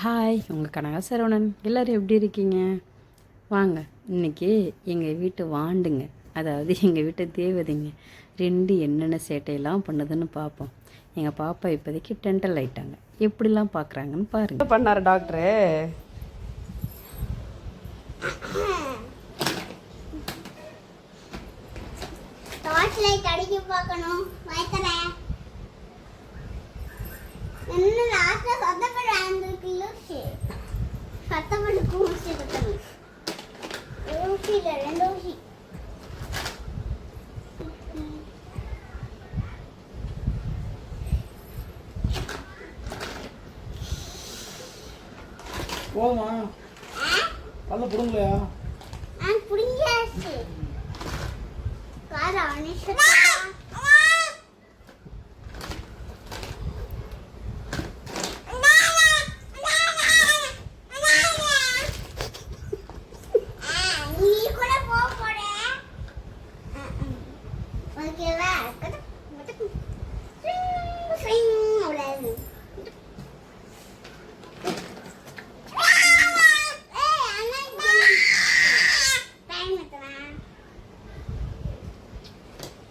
Hi, உங்கள் கனகா சரவணன். எல்லோரும் எப்படி இருக்கீங்க? வாங்க, இன்றைக்கி எங்கள் வீட்டு வாண்டுங்க, அதாவது எங்கள் வீட்டு தேவதைங்க ரெண்டு என்னென்ன சேட்டையெல்லாம் பண்ணுதுன்னு பார்ப்போம். எங்கள் பாப்பா இப்போதைக்கு டென்டல் ஆயிட்டாங்க. எப்படிலாம் பார்க்குறாங்கன்னு பாருங்கள். பண்ணார் டாக்டரு? பார்க்கணும் சத்தப்பட்டு கூசி குத்தணும். ஊசி இல்லை, 2 ஊசி. போமா பல்ல புடுங்கலையா? புடுங்கியாச்சு. கார அனிஷா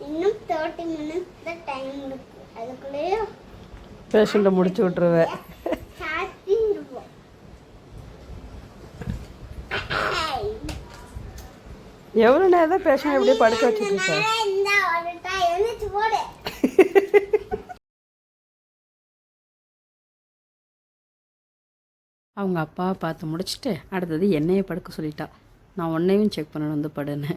இன்னும் 30 minutes தான் டைம் இருக்கு. அதுக்குள்ளேயே பேஷண்ட்டை முடிச்சு விட்ருவேன். எவ்வளோ நேரம் தான் பேஷண்ட் எப்படியே படுக்க வச்சுட்டு அவங்க அப்பா பார்த்து முடிச்சுட்டு அடுத்தது என்னையை படுக்க சொல்லிட்டா. நான் உன்னையும் செக் பண்ணணும் வந்து படுன்னு.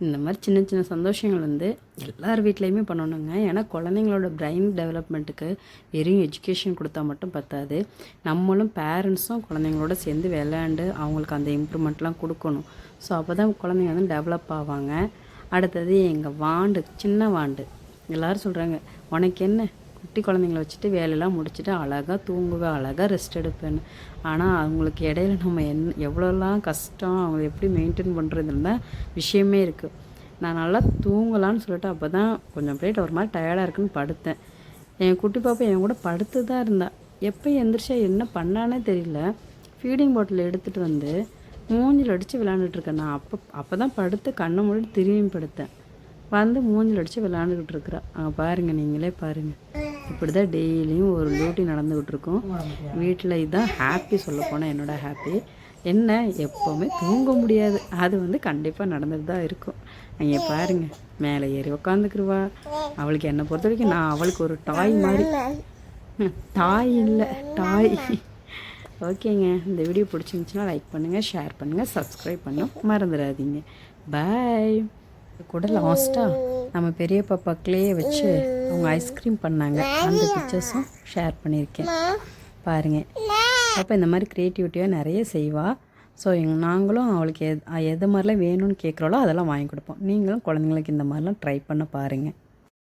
இந்த மாதிரி சின்ன சின்ன சந்தோஷங்கள் வந்து எல்லார் வீட்லேயுமே பண்ணணுங்க. ஏன்னா குழந்தைங்களோட பிரெயின் டெவலப்மெண்ட்டுக்கு வெறும் எஜுகேஷன் கொடுத்தா மட்டும் பத்தாது. நம்மளும் பேரண்ட்ஸும் குழந்தைங்களோட சேர்ந்து விளையாண்டு அவங்களுக்கு அந்த இம்ப்ரூவ்மெண்ட்லாம் கொடுக்கணும். ஸோ அப்போ தான் குழந்தைங்க வந்து டெவலப் ஆவாங்க. அடுத்தது எங்கள் வாண்டு, சின்ன வாண்டு, எல்லோரும் சொல்கிறாங்க உனக்கு என்ன, குட்டி குழந்தைங்கள வச்சுட்டு வேலையெல்லாம் முடிச்சுட்டு அழகாக தூங்குவேன், அழகாக ரெஸ்ட் எடுப்பேன்னு. ஆனால் அவங்களுக்கு இடையில நம்ம எவ்வளோலாம் கஷ்டம், அவங்கள எப்படி மெயின்டைன் பண்ணுறதுன்னு தான் விஷயமே இருக்குது. நான் நல்லா தூங்கலான்னு சொல்லிட்டு அப்போ தான் கொஞ்சம் பிளேட் ஒரு மாதிரி டயர்டாக இருக்குன்னு படுத்தேன். என் குட்டி பாப்பா என் கூட படுத்து தான் இருந்தா. எப்போ எந்திரிச்சா என்ன பண்ணானே தெரியல. ஃபீடிங் பாட்டில் எடுத்துகிட்டு வந்து மூஞ்சில் அடித்து விளாண்டுட்ருக்கேன். நான் அப்போ தான் படுத்து கண்ணை மூடிட்டு திரும்பி படுத்தேன். வந்து மூஞ்சில் அடித்து விளாண்டுக்கிட்டு இருக்கிறா. பாருங்கள், நீங்களே பாருங்கள். இப்படி தான் டெய்லியும் ஒரு டியூட்டி நடந்துக்கிட்டு இருக்கும் வீட்டில். இதுதான் ஹாப்பி, சொல்ல போனால் என்னோடய ஹாப்பி. என்ன, எப்போவுமே தூங்க முடியாது, அது வந்து கண்டிப்பாக நடந்துட்டு தான் இருக்கும். அங்கே பாருங்கள், மேலே ஏறி உக்காந்துக்குருவா. அவளுக்கு என்னை பொறுத்த வரைக்கும் நான் அவளுக்கு ஒரு டாய் மாதிரி. டாய் இல்லை, டாய். ஓகேங்க, இந்த வீடியோ பிடிச்சிருந்துச்சுன்னா லைக் பண்ணுங்கள், ஷேர் பண்ணுங்கள், சப்ஸ்கிரைப் பண்ண மறந்துடாதீங்க. பாய். கூட லாஸ்ட்டாக நம்ம பெரிய பாப்பா க்ளேயை வச்சு அவங்க ஐஸ்கிரீம் பண்ணாங்க. அந்த பிக்சர்ஸும் ஷேர் பண்ணியிருக்கேன் பாருங்கள். அப்போ இந்த மாதிரி க்ரியேட்டிவிட்டியாக நிறைய செய்வாள். ஸோ நாங்களும் அவளுக்கு எது மாதிரிலாம் வேணும்னு கேட்குறாளோ அதெல்லாம் வாங்கி கொடுப்போம். நீங்களும் குழந்தைங்களுக்கு இந்த மாதிரிலாம் ட்ரை பண்ண பாருங்கள்.